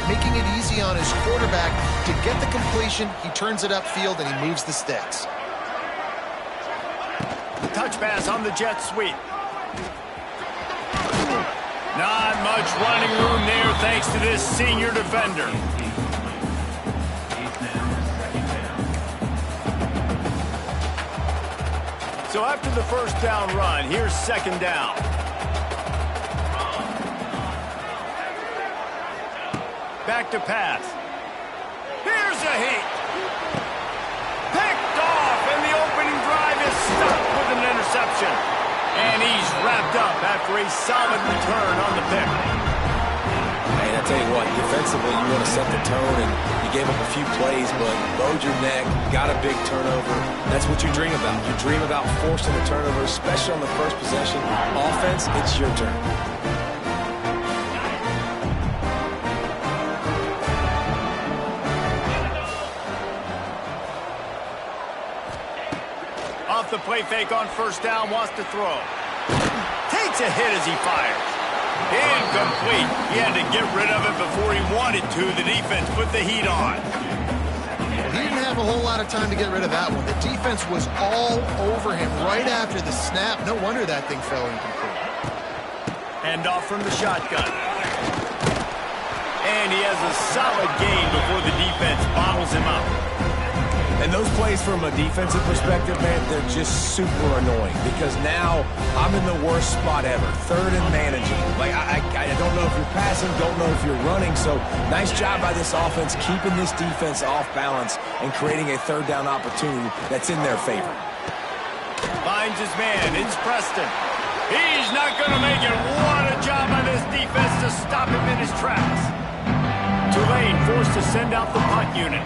making it easy on his quarterback to get the completion. He turns it upfield, and he moves the sticks. Touch pass on the jet sweep. Not much running room there thanks to this senior defender. So after the first down run, here's second down. Back to pass. Here's a heat. Picked off, and the opening drive is stopped with an interception. And he's wrapped up after a solid return on the pick. Hey, I tell you what, defensively, you want to set the tone, and you gave up a few plays, but bowed your neck, got a big turnover. That's what you dream about. You dream about forcing a turnover, especially on the first possession. Offense, it's your turn. Off the play fake on first down, wants to throw. Takes a hit as he fires. Incomplete. He had to get rid of it before he wanted to. The defense put the heat on. He didn't have a whole lot of time to get rid of that one. The defense was all over him right after the snap. No wonder that thing fell incomplete. Hand off from the shotgun. And he has a solid gain before the defense bottles him up. And those plays from a defensive perspective, man, they're just super annoying because now I'm in the worst spot ever, third and managing. Like, I don't know if you're passing, don't know if you're running, so nice job by this offense keeping this defense off balance and creating a third down opportunity that's in their favor. Finds his man, it's Preston. He's not going to make it. What a job by this defense to stop him in his tracks. Tulane forced to send out the punt unit.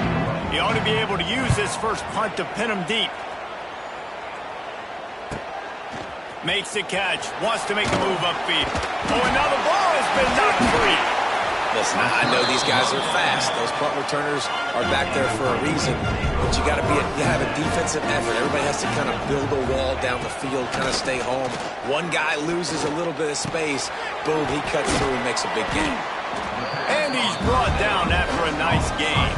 He ought to be able to use this first punt to pin him deep. Makes the catch. Wants to make a move upfield. Oh, and now the ball has been knocked free. Listen, I know these guys are fast. Those punt returners are back there for a reason. But you got to have a defensive effort. Everybody has to kind of build a wall down the field, kind of stay home. One guy loses a little bit of space. Boom, he cuts through and makes a big gain. And he's brought down after a nice gain.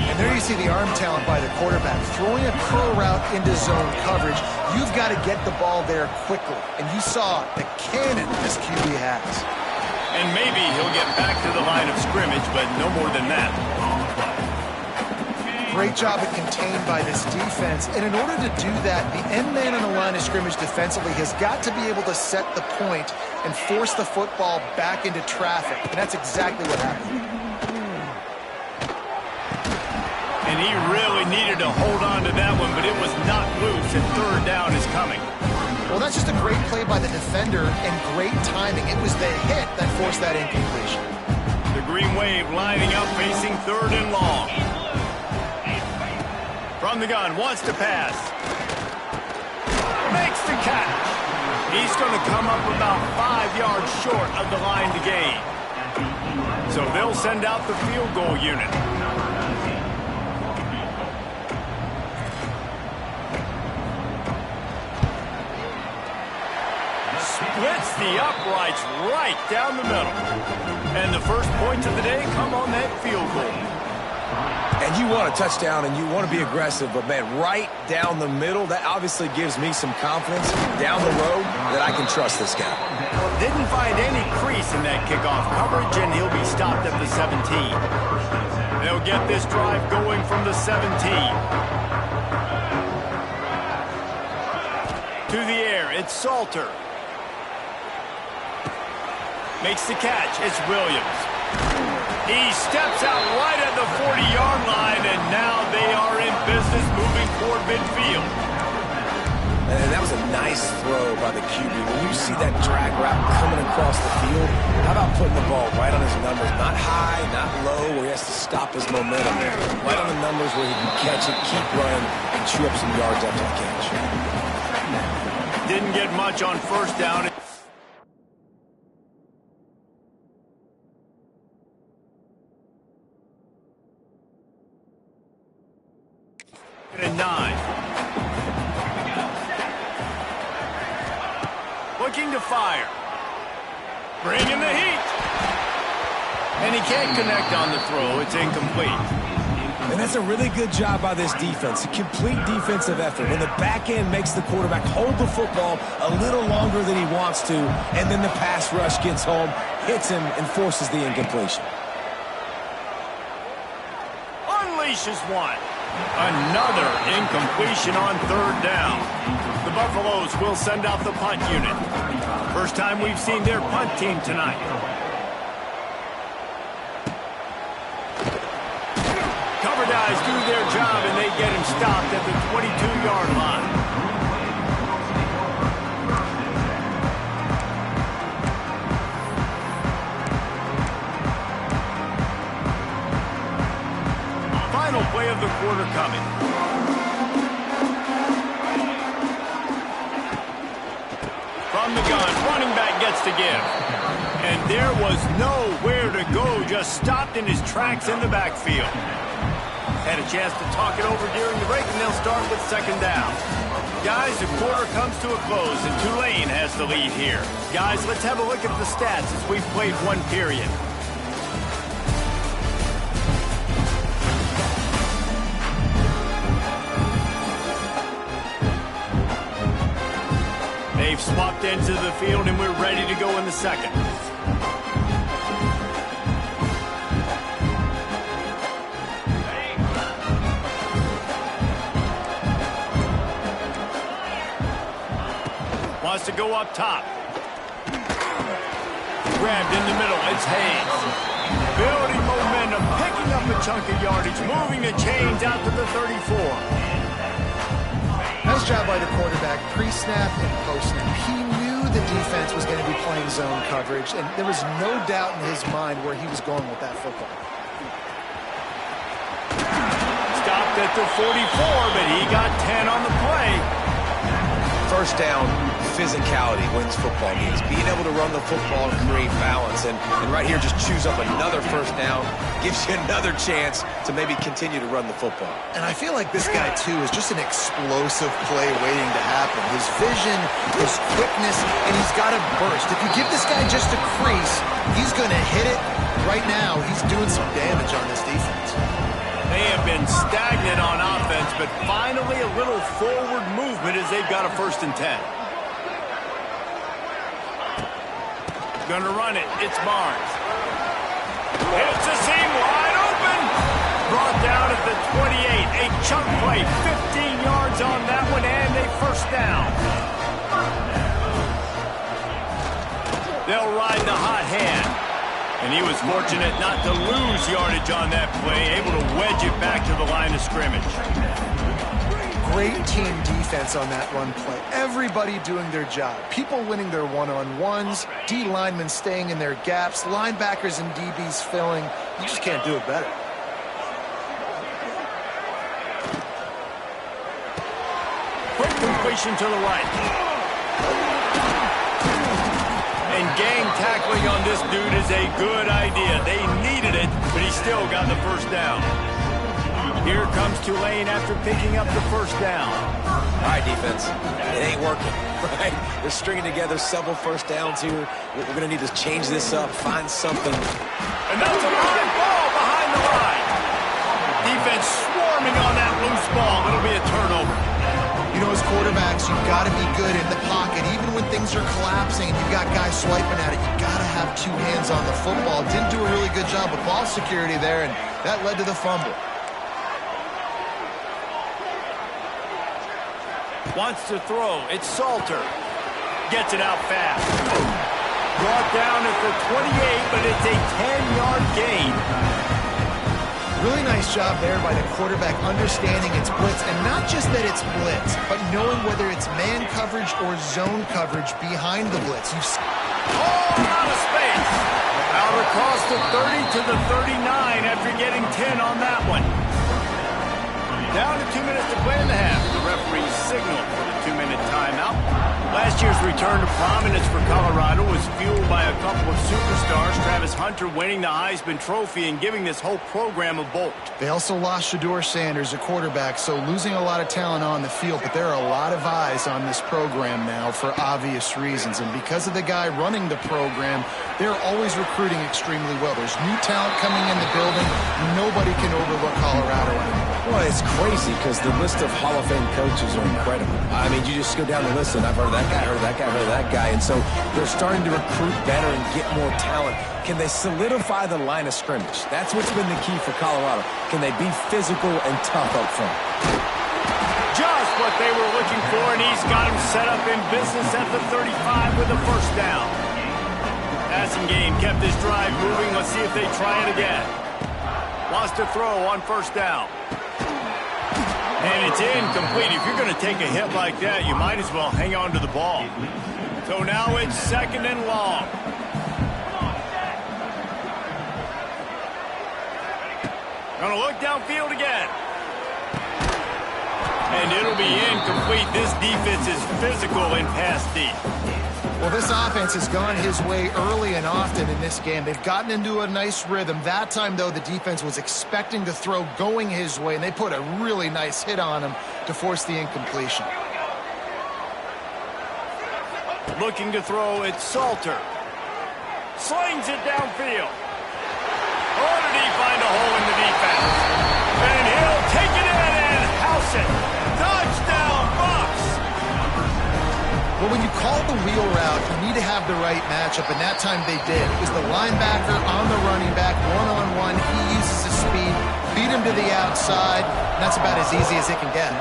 And there you see the arm talent by the quarterback. Throwing a curl route into zone coverage, you've got to get the ball there quickly. And you saw the cannon this QB has. And maybe he'll get back to the line of scrimmage, but no more than that. Great job at contained by this defense. And in order to do that, the end man on the line of scrimmage defensively has got to be able to set the point and force the football back into traffic. And that's exactly what happened. And he really needed to hold on to that one, but it was not loose, and third down is coming. Well, that's just a great play by the defender and great timing. It was the hit that forced that incompletion. The Green Wave lining up, facing third and long. From the gun, wants to pass. Makes the catch. He's going to come up about 5 yards short of the line to gain. So they'll send out the field goal unit. Splits the uprights right down the middle. And the first points of the day come on that field goal. And you want a touchdown and you want to be aggressive, but, man, right down the middle, that obviously gives me some confidence down the road that I can trust this guy. Didn't find any crease in that kickoff coverage, and he'll be stopped at the 17. They'll get this drive going from the 17. To the air, it's Salter. Makes the catch, it's Williams. He steps out right at the 40-yard line, and now they are in business moving toward midfield. And that was a nice throw by the QB. When you see that drag route coming across the field, how about putting the ball right on his numbers? Not high, not low, where he has to stop his momentum. Right on the numbers where he can catch it, keep running, and chew up some yards after the catch. Didn't get much on first down. And 9. Looking to fire. Bringing the heat. And he can't connect on the throw. It's incomplete. And that's a really good job by this defense. A complete defensive effort. When the back end makes the quarterback hold the football a little longer than he wants to, and then the pass rush gets home, hits him, and forces the incompletion. Unleashes one. Another incompletion on third down. The Buffaloes will send out the punt unit. First time we've seen their punt team tonight. Cover guys do their job, and they get him stopped at the 22-yard line. Final play of the quarter coming. From the gun, running back gets to give. And there was nowhere to go, just stopped in his tracks in the backfield. Had a chance to talk it over during the break, and they'll start with second down. Guys, the quarter comes to a close, and Tulane has the lead here. Guys, let's have a look at the stats as we've played one period. They've swapped into the field, and we're ready to go in the second. Wants to go up top. Grabbed in the middle. It's Hayes. Building momentum, picking up a chunk of yardage, moving the chains out to the 34. Nice job by the quarterback, pre-snap and post-snap. He knew the defense was going to be playing zone coverage, and there was no doubt in his mind where he was going with that football. Stopped at the 44, but he got 10 on the play. First down, physicality wins football games. Being able to run the football and create balance. And right here, just choose up another first down. Gives you another chance to maybe continue to run the football. And I feel like this guy, too, is just an explosive play waiting to happen. His vision, his quickness, and he's got a burst. If you give this guy just a crease, he's going to hit it. Right now, he's doing some damage on this defense. They have been stagnant on offense, but finally a little forward movement as they've got a 1st and 10. Gonna run it. It's Barnes. Hits the seam wide open. Brought down at the 28. A chunk play. 15 yards on that one and a 1st down. They'll ride the hot hand. And he was fortunate not to lose yardage on that play, able to wedge it back to the line of scrimmage. Great team defense on that run play. Everybody doing their job. People winning their one-on-ones, D linemen staying in their gaps, linebackers and DBs filling. You just can't do it better. Quick completion to the right. And gang tackling on this dude is a good idea. They needed it, but he still got the 1st down. Here comes Tulane after picking up the 1st down. All right, defense. It ain't working, right? They're stringing together several 1st downs here. We're going to need to change this up, find something. And that's a line ball behind the line. Defense swarming on that loose ball. It'll be a turnover. You know, as quarterbacks, you've got to be good in the pocket. Even when things are collapsing and you've got guys swiping at it, you've got to have 2 hands on the football. Didn't do a really good job with ball security there, and that led to the fumble. Wants to throw. It's Salter. Gets it out fast. Brought down at the 28, but it's a 10-yard gain. Really nice job there by the quarterback understanding it's blitz, and not just that it's blitz, but knowing whether it's man coverage or zone coverage behind the blitz. Out of space. Out across the 30 to the 39 after getting 10 on that one. Down to 2 minutes to play in the half. The referee signaled for the 2-minute timeout. Last year's return to prominence for Colorado was fueled by a couple of superstars, Travis Hunter winning the Heisman Trophy and giving this whole program a bolt. They also lost Shedeur Sanders, a quarterback, so losing a lot of talent on the field, but there are a lot of eyes on this program now for obvious reasons, and because of the guy running the program, they're always recruiting extremely well. There's new talent coming in the building. Nobody can overlook Colorado anymore. Well, it's crazy because the list of Hall of Fame coaches are incredible. I mean, you just go down the list and I've heard that guy, heard that guy, heard that guy. And so they're starting to recruit better and get more talent. Can they solidify the line of scrimmage? That's what's been the key for Colorado. Can they be physical and tough up front? Just what they were looking for, and he's got him set up in business at the 35 with a first down. Passing game kept this drive moving. Let's see if they try it again. Wants to throw on first down. And it's incomplete. If you're going to take a hit like that, you might as well hang on to the ball. So now it's second and long. Going to look downfield again. And it'll be incomplete. This defense is physical in pass deep. Well, this offense has gone his way early and often in this game. They've gotten into a nice rhythm. That time, though, the defense was expecting to throw going his way, and they put a really nice hit on him to force the incompletion. Looking to throw, it's Salter. Slings it downfield. Oh, did he find a hole in the defense? And he'll take it in and house it. Touchdown, Bucs! Well, when you call the wheel route, you need to have the right matchup, and that time they did. It was the linebacker on the running back, one-on-one. He uses his speed, beat him to the outside, and that's about as easy as it can get.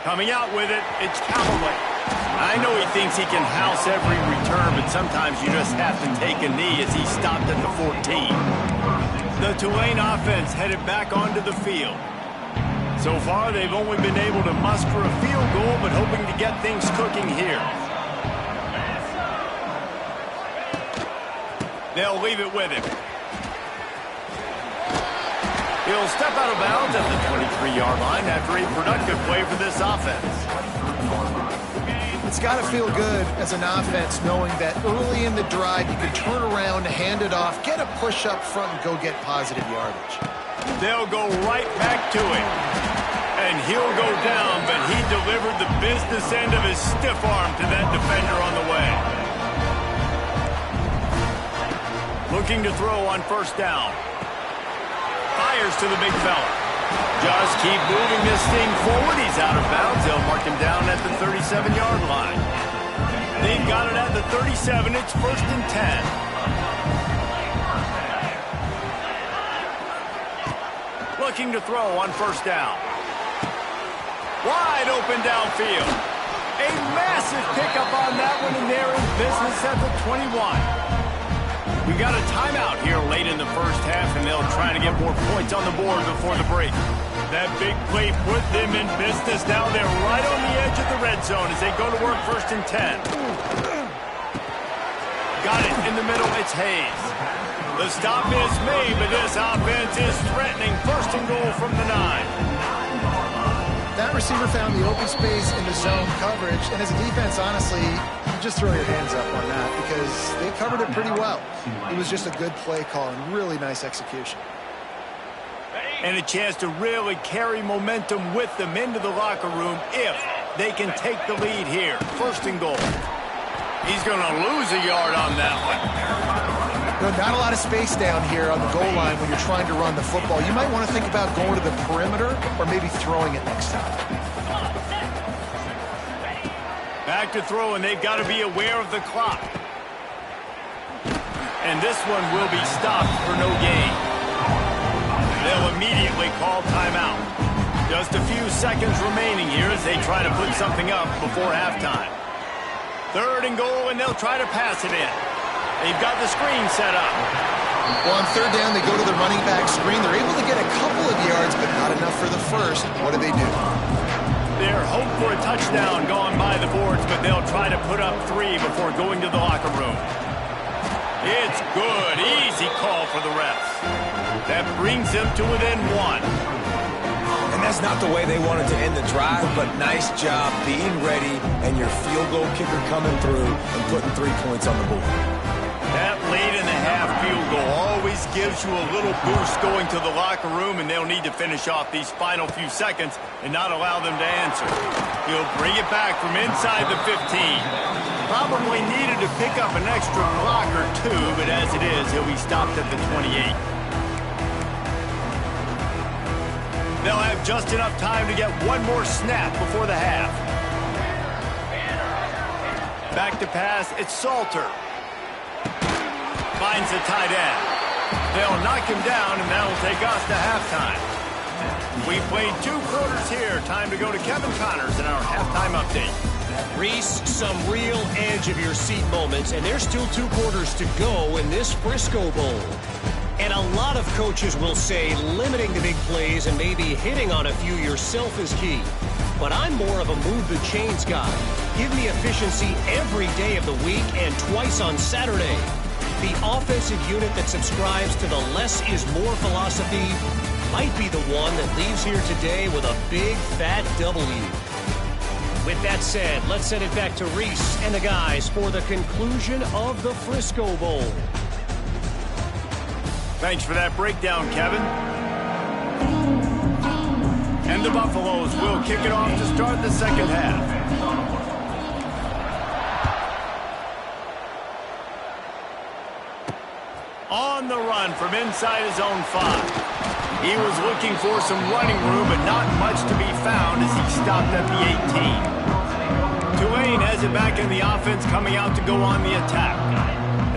Coming out with it, it's Callaway. I know he thinks he can house every return, but sometimes you just have to take a knee as he stopped at the 14. The Tulane offense headed back onto the field. So far, they've only been able to muster a field goal, but hoping to get things cooking here. They'll leave it with him. He'll step out of bounds at the 23-yard line after a productive play for this offense. It's got to feel good as an offense knowing that early in the drive you can turn around, hand it off, get a push up front, and go get positive yardage. They'll go right back to it. And he'll go down, but he delivered the business end of his stiff arm to that defender on the way. Looking to throw on first down. Fires to the big fella. Just keep moving this thing forward. He's out of bounds. They'll mark him down at the 37-yard line. They've got it at the 37. It's first and 10. Looking to throw on first down. Wide open downfield. A massive pickup on that one, and they're in business at the 21. We got a timeout here late in the first half, and they'll try to get more points on the board before the break. That big play put them in business. Now they're right on the edge of the red zone as they go to work first and 10. Got it in the middle. It's Hayes. The stop is made, but this offense is threatening. First and goal from the 9. That receiver found the open space in the zone coverage, and as a defense, honestly, you just throw your hands up on that because they covered it pretty well. It was just a good play call and really nice execution. And a chance to really carry momentum with them into the locker room if they can take the lead here. First and goal. He's going to lose a yard on that one. Not a lot of space down here on the goal line when you're trying to run the football. You might want to think about going to the perimeter or maybe throwing it next time. Back to throw, and they've got to be aware of the clock. And this one will be stopped for no gain. They'll immediately call timeout. Just a few seconds remaining here as they try to put something up before halftime. Third and goal, and they'll try to pass it in. They've got the screen set up. Well, on third down, they go to the running back screen. They're able to get a couple of yards, but not enough for the first. What do? Their hope for a touchdown gone by the boards, but they'll try to put up 3 before going to the locker room. It's good. Easy call for the refs. That brings them to within 1. And that's not the way they wanted to end the drive, but nice job being ready and your field goal kicker coming through and putting 3 points on the board. That late in the half field goal always gives you a little boost going to the locker room, and they'll need to finish off these final few seconds and not allow them to answer. He'll bring it back from inside the 15. Probably needed to pick up an extra block or two, but as it is, he'll be stopped at the 28. They'll have just enough time to get one more snap before the half. Back to pass, it's Salter. Finds the tight end. They'll knock him down, and that'll take us to halftime. We played 2 quarters here. Time to go to Kevin Connors in our halftime update. Reese, some real edge-of-your-seat moments, and there's still 2 quarters to go in this Frisco Bowl. And a lot of coaches will say limiting the big plays and maybe hitting on a few yourself is key. But I'm more of a move-the-chains guy. Give me efficiency every day of the week and twice on Saturday. The offensive unit that subscribes to the less is more philosophy might be the one that leaves here today with a big, fat W. With that said, let's send it back to Reese and the guys for the conclusion of the Frisco Bowl. Thanks for that breakdown, Kevin. And the Buffaloes will kick it off to start the second half. On the run from inside his own 5. He was looking for some running room, but not much to be found as he stopped at the 18. Tulane has it back in the offense, coming out to go on the attack.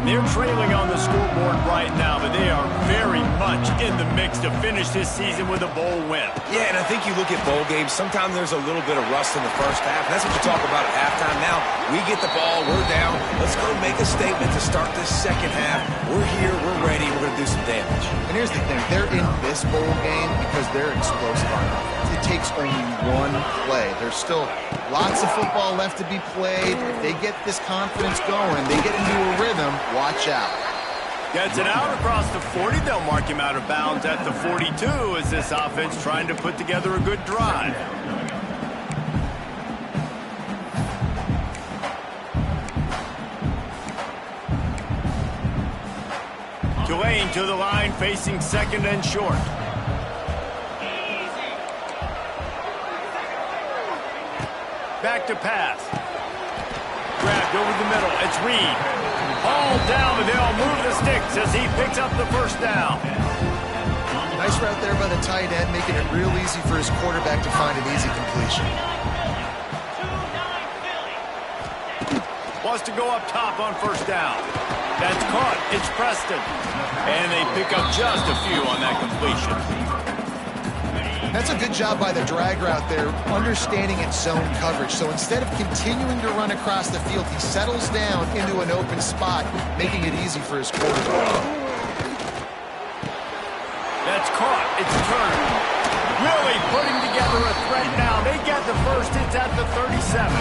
And they're trailing on the scoreboard right now, but they are very much in the mix to finish this season with a bowl win. Yeah, and I think you look at bowl games, sometimes there's a little bit of rust in the first half. And that's what you talk about at halftime. Now, we get the ball, we're down. Let's go make a statement to start this second half. We're here, we're ready, we're going to do some damage. And here's the thing. They're in this bowl game because they're explosive on offense. It takes only one play. There's still lots of football left to be played. If they get this confidence going, they get into a rhythm, watch out. Gets it out across the 40. They'll mark him out of bounds at the 42 as this offense trying to put together a good drive. Tulane to the line, facing second and short. Back to pass. Grabbed over the middle. It's Reed. Hauled down, and they'll move the sticks as he picks up the first down. Nice route there by the tight end, making it real easy for his quarterback to find an easy completion. Wants to go up top on first down. That's caught. It's Preston. And they pick up just a few on that completion. That's a good job by the drag route there, understanding its zone coverage. So instead of continuing to run across the field, he settles down into an open spot, making it easy for his quarterback. That's caught. It's Turner. Really putting together a threat now. They get the first. It's at the 37.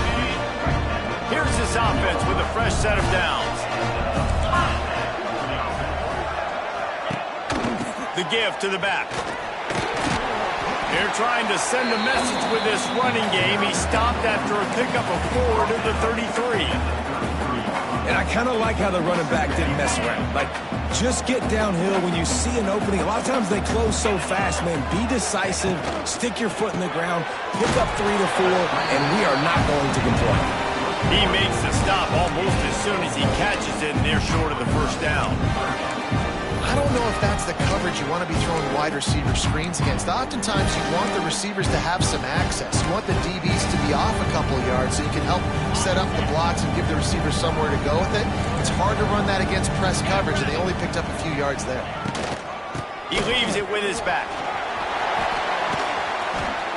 Here's this offense with a fresh set of downs. The give to the back. They're trying to send a message with this running game. He stopped after a pickup of 4 to the 33. And I kind of like how the running back didn't mess around. Like, just get downhill when you see an opening. A lot of times they close so fast, man. Be decisive, stick your foot in the ground, pick up 3 to 4, and we are not going to complain. He makes the stop almost as soon as he catches it, and they're short of the first down. I don't know if that's the coverage you want to be throwing wide receiver screens against. Oftentimes, you want the receivers to have some access. You want the DBs to be off a couple of yards so you can help set up the blocks and give the receivers somewhere to go with it. It's hard to run that against press coverage, and they only picked up a few yards there. He leaves it with his back.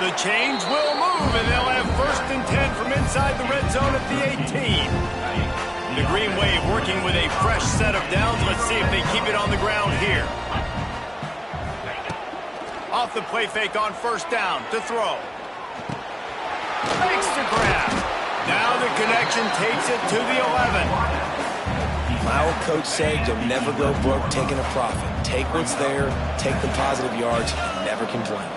The chains will move, and they'll have first and 10 from inside the red zone at the 18. The Green Wave working with a fresh set of downs. Let's see if they keep it on the ground here. Off the play fake on first down to throw. Makes the grab. Now the connection takes it to the 11. My old coach said you'll never go broke taking a profit. Take what's there, take the positive yards, never complain.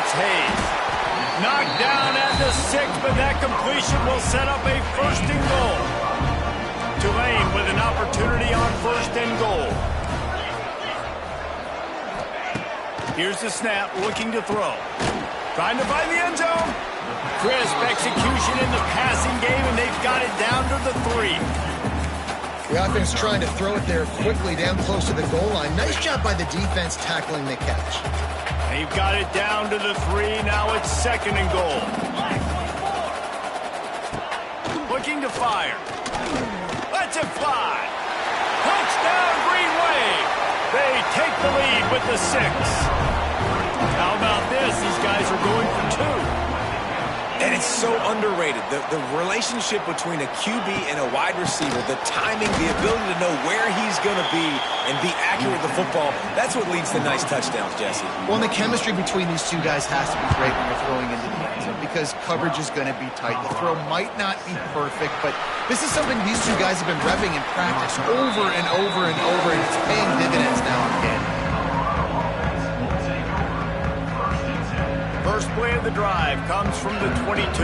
It's Hayes. Knocked down at the 6, but that completion will set up a 1st and goal. Tulane with an opportunity on 1st and goal. Here's the snap, looking to throw. Trying to find the end zone. Crisp execution in the passing game, and they've got it down to the 3. The offense trying to throw it there quickly down close to the goal line. Nice job by the defense tackling the catch. They've got it down to the 3. Now it's 2nd and goal. Looking to fire. Lets it fly. Touchdown, Green Wave. They take the lead with the 6. How about this? These guys are going for 2. And it's so underrated. The relationship between a QB and a wide receiver, the timing, the ability to know where he's going to be and be accurate with the football, that's what leads to nice touchdowns, Jesse. Well, and the chemistry between these two guys has to be great when you're throwing into the end zone because coverage is going to be tight. The throw might not be perfect, but this is something these two guys have been repping in practice over and over and over, and it's paying dividends now again. First play of the drive comes from the 22.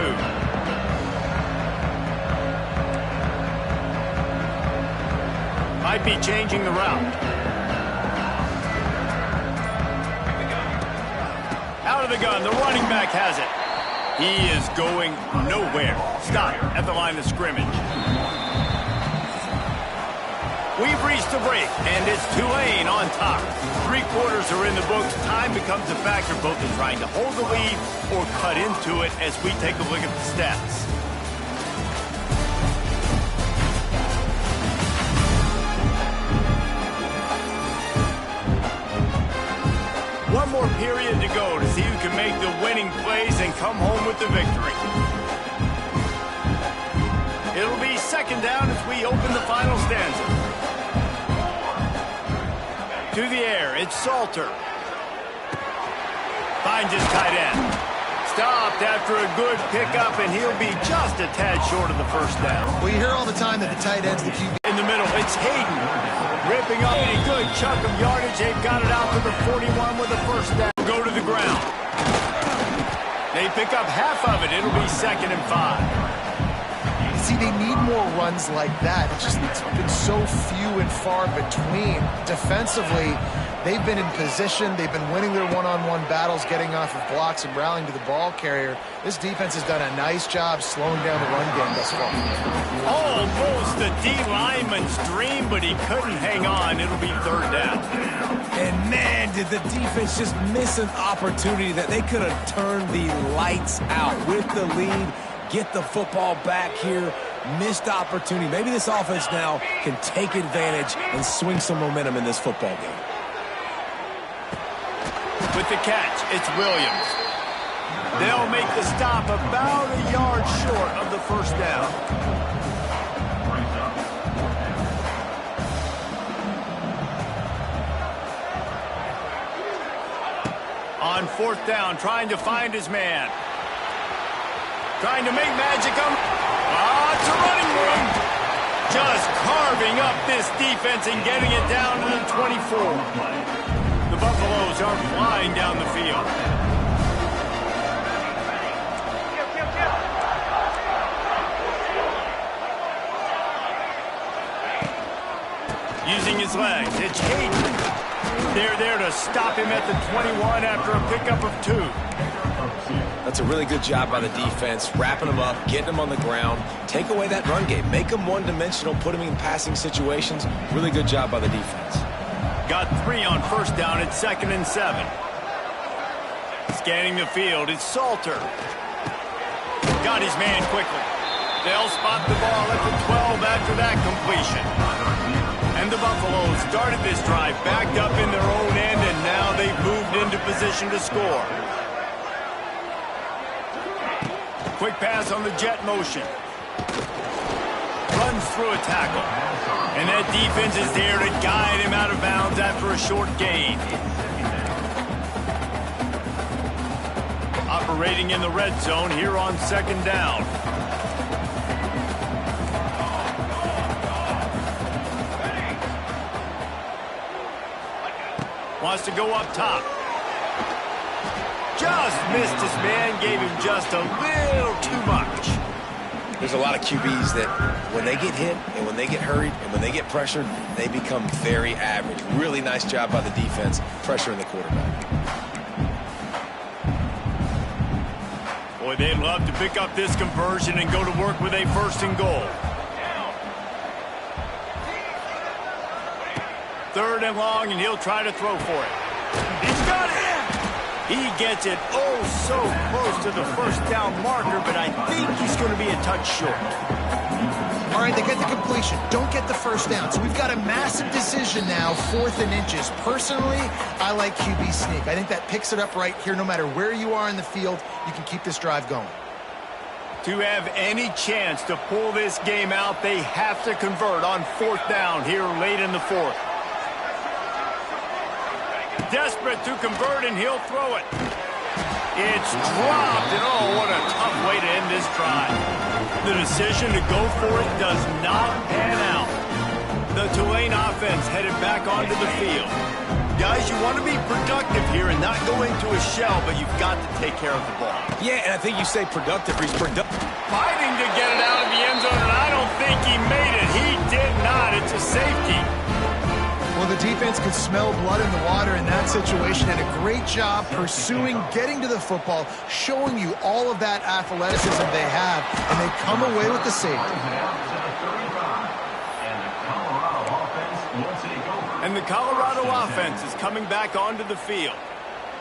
Might be changing the route. Out of the gun, the running back has it. He is going nowhere. Stop at the line of scrimmage. We've reached the break, and it's Tulane on top. 3 quarters are in the books. Time becomes a factor both in trying to hold the lead or cut into it as we take a look at the stats. One more period to go to see who can make the winning plays and come home with the victory. It'll be 2nd down as we open the final stanza. To the air, it's Salter. Finds his tight end. Stopped after a good pickup, and he'll be just a tad short of the 1st down. Well, you hear all the time that the tight end's the QB. In the middle, it's Hayden. Ripping up a good chunk of yardage. They've got it out to the 41 with the 1st down. Go to the ground. They pick up half of it. It'll be 2nd and 5. See, they need more runs like that. It's been so few and far between. Defensively, they've been in position. They've been winning their one-on-one battles, getting off of blocks and rallying to the ball carrier. This defense has done a nice job slowing down the run game thus far. Almost the D-lineman's dream, but he couldn't hang on. It'll be 3rd down. And man, did the defense just miss an opportunity that they could have turned the lights out with the lead. Get the football back here. Missed opportunity. Maybe this offense now can take advantage and swing some momentum in this football game. With the catch, it's Williams. They'll make the stop about a yard short of the 1st down. On 4th down, trying to find his man. Trying to make magic come. It's a running room. Just carving up this defense and getting it down to the 24. The Buffaloes are flying down the field. Using his legs, it's Hayden. They're there to stop him at the 21 after a pickup of 2. That's a really good job by the defense, wrapping them up, getting them on the ground, take away that run game, make them one-dimensional, put them in passing situations. Really good job by the defense. Got 3 on 1st down at 2nd and 7. Scanning the field, it's Salter. Got his man quickly. They'll spot the ball at the 12 after that completion. And the Buffaloes started this drive backed up in their own end, and now they've moved into position to score. Quick pass on the jet motion. Runs through a tackle. And that defense is there to guide him out of bounds after a short gain. Operating in the red zone here on 2nd down. Wants to go up top. Just missed his man, gave him just a little too much. There's a lot of QBs that when they get hit and when they get hurried and when they get pressured, they become very average. Really nice job by the defense pressuring the quarterback. Boy, they'd love to pick up this conversion and go to work with a 1st and goal. 3rd and long, and he'll try to throw for it. He's got it! He gets it oh so close to the 1st down marker, but I think he's going to be a touch short. All right, they get the completion. Don't get the 1st down. So we've got a massive decision now, 4th and inches. Personally, I like QB sneak. I think that picks it up right here. No matter where you are in the field, you can keep this drive going. To have any chance to pull this game out, they have to convert on 4th down here late in the 4th. Desperate to convert, and he'll throw it. It's dropped, and oh, what a tough way to end this drive. The decision to go for it does not pan out. The Tulane offense headed back onto the field. Guys, you want to be productive here and not go into a shell, but you've got to take care of the ball. Yeah, and I think you say productive. He's productive. Fighting to get it out of the end zone, and I don't think he made it. He did not. It's a safety. Well, the defense could smell blood in the water in that situation, and a great job pursuing, getting to the football, showing you all of that athleticism they have, and they come away with the safety. And the Colorado offense is coming back onto the field.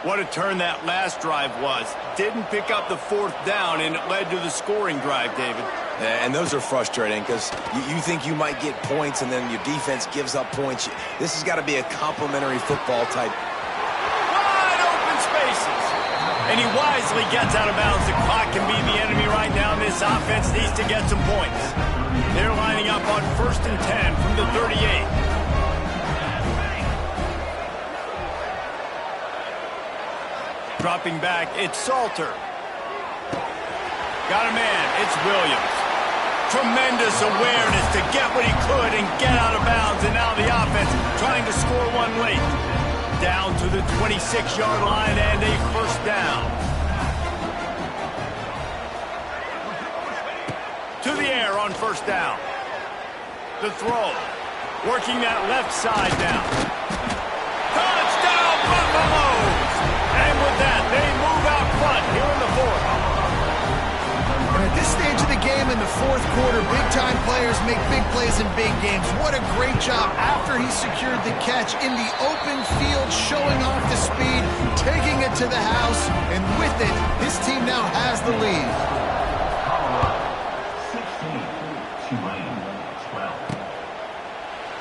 What a turn that last drive was. Didn't pick up the 4th down, and it led to the scoring drive, David. Yeah, and those are frustrating because you think you might get points and then your defense gives up points. This has got to be a complimentary football type. Wide open spaces. And he wisely gets out of bounds. The clock can be the enemy right now, and this offense needs to get some points. They're lining up on 1st and 10 from the 38. Dropping back, it's Salter. Got a man, it's Williams. Tremendous awareness to get what he could and get out of bounds, and now the offense trying to score one late. Down to the 26-yard line and a 1st down. To the air on 1st down. The throw, working that left side down. Touchdown, Buffaloes! And with that, they move out front here in the 4th. And at this stage of the game in the 4th quarter, big-time players make big plays in big games. What a great job after he secured the catch in the open field, showing off the speed, taking it to the house, and with it, his team now has the lead.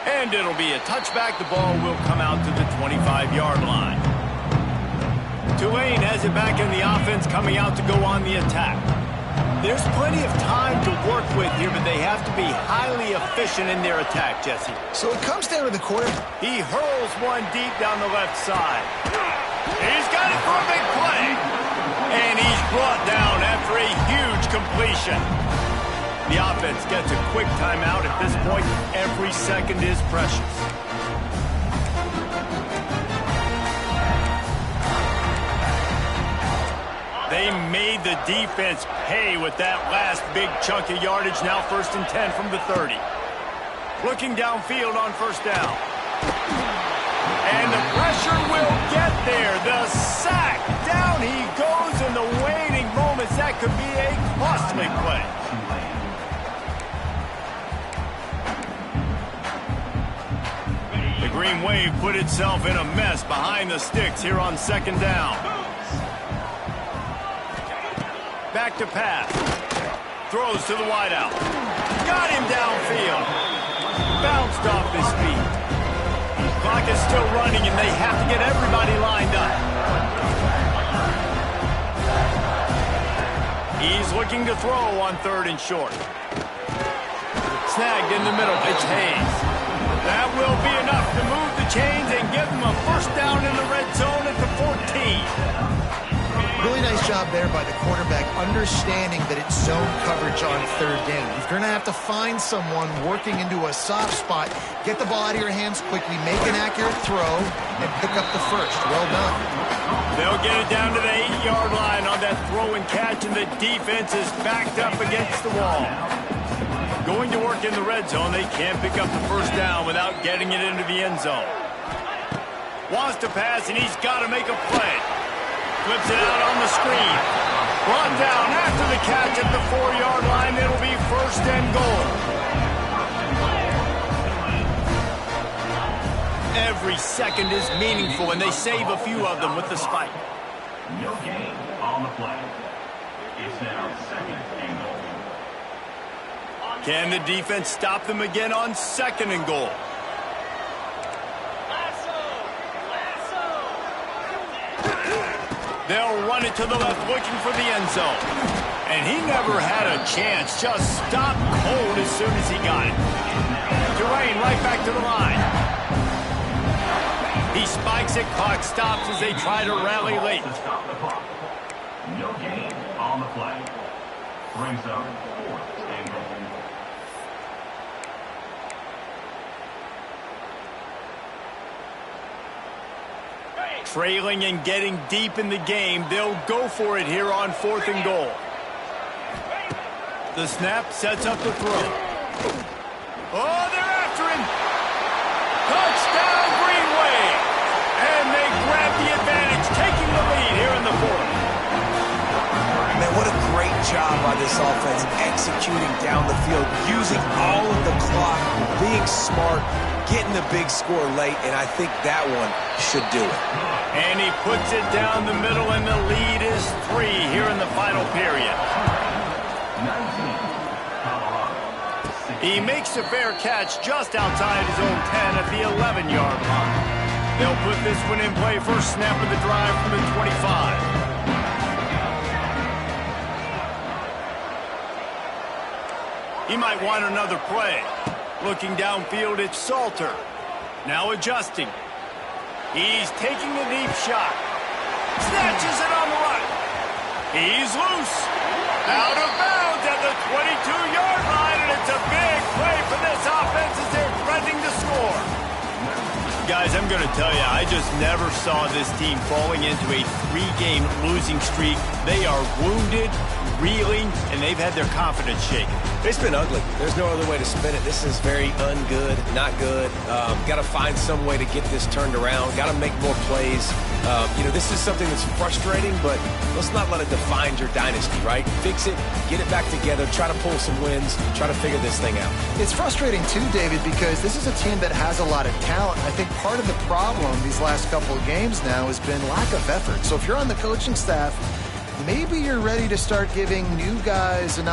And it'll be a touchback. The ball will come out to the 25-yard line. Tulane has it back in the offense, coming out to go on the attack. There's plenty of time to work with here, but they have to be highly efficient in their attack, Jesse. So it comes down to the quarterback. He hurls one deep down the left side. He's got it for a big play. And he's brought down after a huge completion. The offense gets a quick timeout. At this point, every second is precious. They made the defense pay with that last big chunk of yardage. Now 1st and 10 from the 30. Looking downfield on 1st down. And the pressure will get there. The sack. Down he goes in the waning moments. That could be a costly play. The Green Wave put itself in a mess behind the sticks here on 2nd down. Back to pass. Throws to the wideout. Got him downfield. Bounced off his feet. Clock is still running, and they have to get everybody lined up. He's looking to throw on 3rd and short. Snagged in the middle. It's Hayes. That will be enough to move the chains and give them a 1st down in the red zone at the 14. Really nice job there by the quarterback, understanding that it's zone coverage on 3rd down. You're going to have to find someone working into a soft spot, get the ball out of your hands quickly, make an accurate throw, and pick up the 1st. Well done. They'll get it down to the 8-yard line on that throw and catch, and the defense is backed up against the wall. Going to work in the red zone, they can't pick up the first down without getting it into the end zone. Wants to pass, and he's got to make a play. Flips it out on the screen. Brought down after the catch at the 4-yard line. It'll be first and goal. Every second is meaningful, and they save a few of them with the spike. No gain on the play. It's now second and goal. Can the defense stop them again on second and goal? They'll run it to the left, looking for the end zone. And he never had a chance. Just stopped cold as soon as he got it. Tulane right back to the line. He spikes it, clock stops as they try to rally late. To stop the clock. No gain on the play. Brings up fourth and goal. Trailing and getting deep in the game, they'll go for it here on fourth and goal. The snap sets up the throw. Oh, they're after him. Touchdown, Green Wave. And they grab the advantage, taking the lead here in the fourth. Man, what a great job by this offense executing down the field, using all of the clock, being smart, getting the big score late, and I think that one should do it. And he puts it down the middle, and the lead is 3 here in the final period. 19. Colorado. He makes a fair catch just outside his own 10 at the 11-yard line. They'll put this one in play, first snap of the drive from the 25. He might want another play. Looking downfield, it's Salter. Now adjusting. He's taking a deep shot. Snatches it on the run. He's loose. Out of bounds at the 22-yard line, and it's a big play for this offense as they're threatening to score. Guys, I'm going to tell you, I just never saw this team falling into a 3-game losing streak. They are wounded, reeling, and they've had their confidence shaken. It's been ugly. There's no other way to spin it. This is very ungood, not good. Got to find some way to get this turned around. Got to make more plays. This is something that's frustrating, but let's not let it define your dynasty, right? Fix it, get it back together, try to pull some wins, try to figure this thing out. It's frustrating too, David, because this is a team that has a lot of talent. I think part of the problem these last couple of games now has been lack of effort. So if you're on the coaching staff, maybe you're ready to start giving new guys an